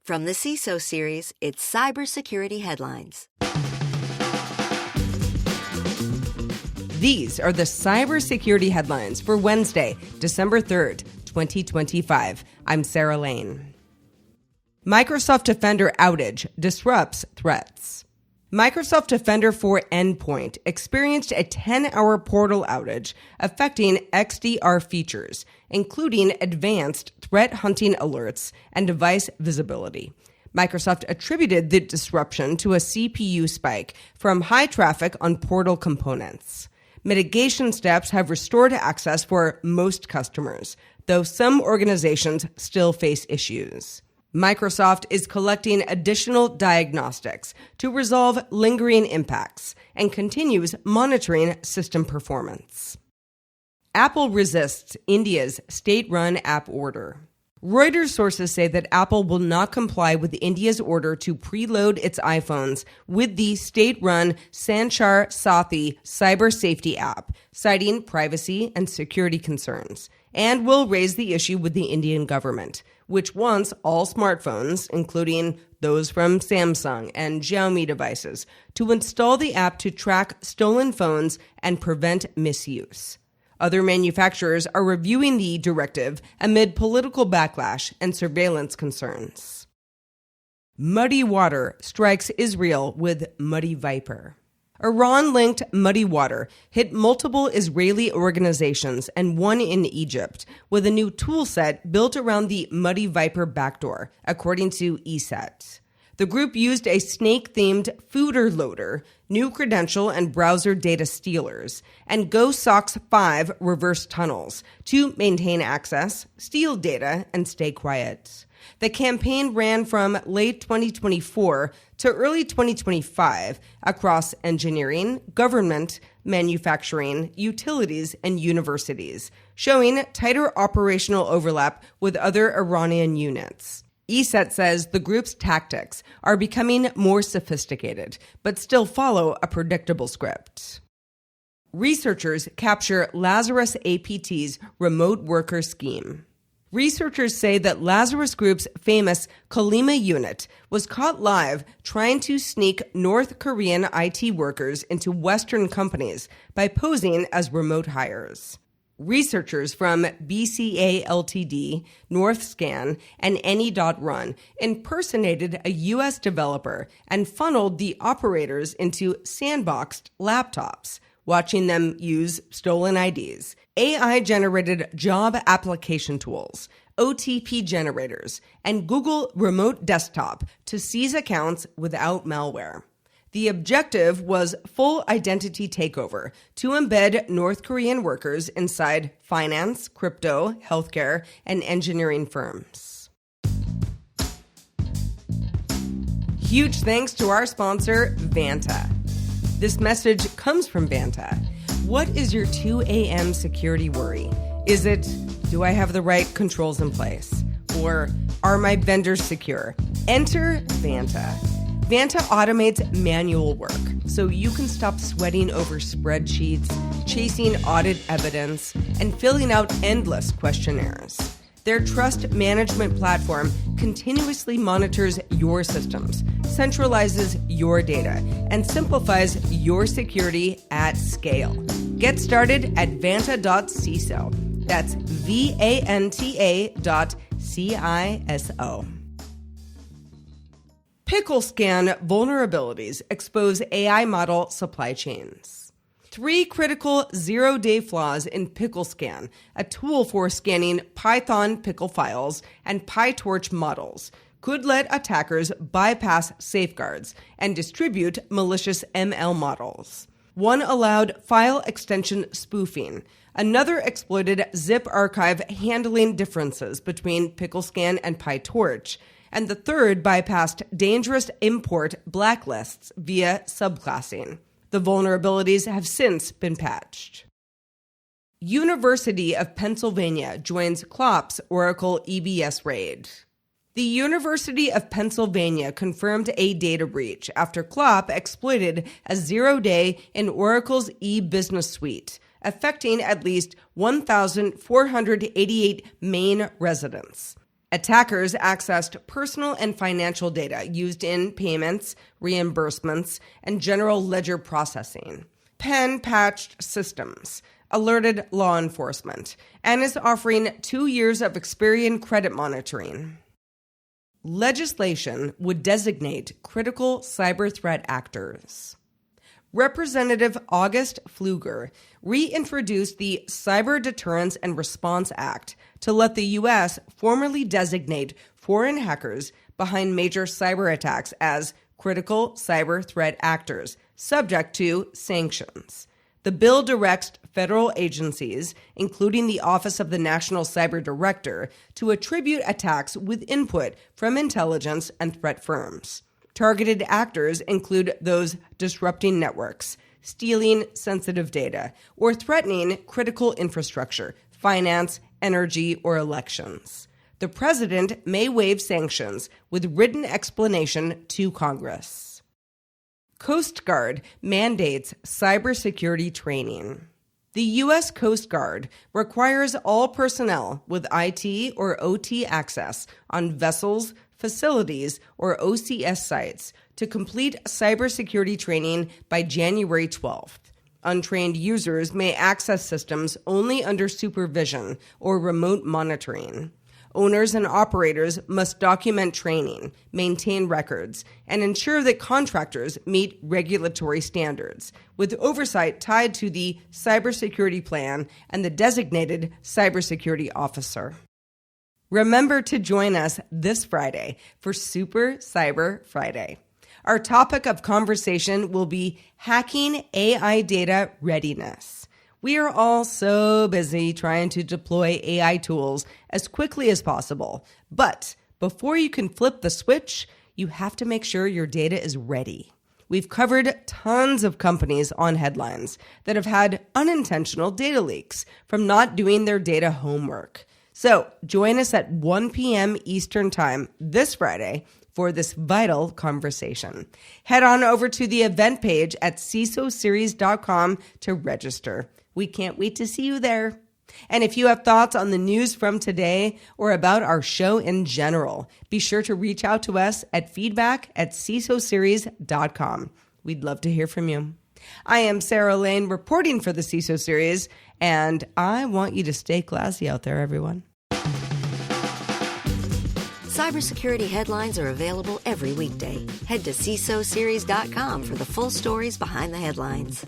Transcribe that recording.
From the CISO series, it's Cybersecurity Headlines. These are the cybersecurity headlines for Wednesday, December 3rd, 2025. I'm Sarah Lane. Microsoft Defender outage disrupts threats. Microsoft Defender for Endpoint experienced a 10-hour portal outage affecting XDR features, including advanced threat hunting alerts and device visibility. Microsoft attributed the disruption to a CPU spike from high traffic on portal components. Mitigation steps have restored access for most customers, though some organizations still face issues. Microsoft is collecting additional diagnostics to resolve lingering impacts and continues monitoring system performance. Apple resists India's state-run app order. Reuters sources say that Apple will not comply with India's order to preload its iPhones with the state-run Sanchar Sathi cyber safety app, citing privacy and security concerns, and will raise the issue with the Indian government, which wants all smartphones, including those from Samsung and Xiaomi devices, to install the app to track stolen phones and prevent misuse. Other manufacturers are reviewing the directive amid political backlash and surveillance concerns. MuddyWater strikes Israel with MuddyViper. Iran-linked MuddyWater hit multiple Israeli organizations and one in Egypt with a new toolset built around the MuddyViper backdoor, according to ESET. The group used a snake-themed footer loader, new credential and browser data stealers, and GoSox 5 reverse tunnels to maintain access, steal data, and stay quiet. The campaign ran from late 2024 to early 2025 across engineering, government, manufacturing, utilities, and universities, showing tighter operational overlap with other Iranian units. ESET says the group's tactics are becoming more sophisticated, but still follow a predictable script. Researchers capture Lazarus APT's remote worker scheme. Researchers say that Lazarus Group's famous Kolyma unit was caught live trying to sneak North Korean IT workers into Western companies by posing as remote hires. Researchers from BCA Ltd, NorthScan, and Any.Run impersonated a U.S. developer and funneled the operators into sandboxed laptops, watching them use stolen IDs, AI-generated job application tools, OTP generators, and Google Remote Desktop to seize accounts without malware. The objective was full identity takeover to embed North Korean workers inside finance, crypto, healthcare, and engineering firms. Huge thanks to our sponsor, Vanta. This message comes from Vanta. What is your 2 a.m. security worry? Is it, do I have the right controls in place? Or are my vendors secure? Enter Vanta. Vanta automates manual work so you can stop sweating over spreadsheets, chasing audit evidence, and filling out endless questionnaires. Their trust management platform continuously monitors your systems, centralizes your data, and simplifies your security at scale. Get started at vanta.ciso. That's vanta.ciso. PickleScan vulnerabilities expose AI model supply chains. 3 critical zero-day flaws in PickleScan, a tool for scanning Python pickle files and PyTorch models, could let attackers bypass safeguards and distribute malicious ML models. One allowed file extension spoofing. Another exploited zip archive handling differences between PickleScan and PyTorch. And the third bypassed dangerous import blacklists via subclassing. The vulnerabilities have since been patched. University of Pennsylvania joins Klopp's Oracle EBS raid. The University of Pennsylvania confirmed a data breach after Klopp exploited a zero-day in Oracle's e-business suite, affecting at least 1,488 Maine residents. Attackers accessed personal and financial data used in payments, reimbursements, and general ledger processing. Penn patched systems, alerted law enforcement, and is offering 2 years of Experian credit monitoring. Legislation would designate critical cyber threat actors. Representative August Pfluger reintroduced the Cyber Deterrence and Response Act to let the U.S. formally designate foreign hackers behind major cyber attacks as critical cyber threat actors, subject to sanctions. The bill directs federal agencies, including the Office of the National Cyber Director, to attribute attacks with input from intelligence and threat firms. Targeted actors include those disrupting networks, stealing sensitive data, or threatening critical infrastructure, finance, energy, or elections. The president may waive sanctions with written explanation to Congress. Coast Guard mandates cybersecurity training. The U.S. Coast Guard requires all personnel with IT or OT access on vessels, facilities, or OCS sites to complete cybersecurity training by January 12th. Untrained users may access systems only under supervision or remote monitoring. Owners and operators must document training, maintain records, and ensure that contractors meet regulatory standards, with oversight tied to the cybersecurity plan and the designated cybersecurity officer. Remember to join us this Friday for Super Cyber Friday. Our topic of conversation will be hacking AI data readiness. We are all so busy trying to deploy AI tools as quickly as possible. But before you can flip the switch, you have to make sure your data is ready. We've covered tons of companies on headlines that have had unintentional data leaks from not doing their data homework. So join us at 1 p.m. Eastern Time this Friday for this vital conversation. Head on over to the event page at CISOseries.com to register. We can't wait to see you there. And if you have thoughts on the news from today or about our show in general, be sure to reach out to us at feedback@CISOseries.com. We'd love to hear from you. I am Sarah Lane reporting for the CISO Series, and I want you to stay classy out there, everyone. Cybersecurity headlines are available every weekday. Head to CISOseries.com for the full stories behind the headlines.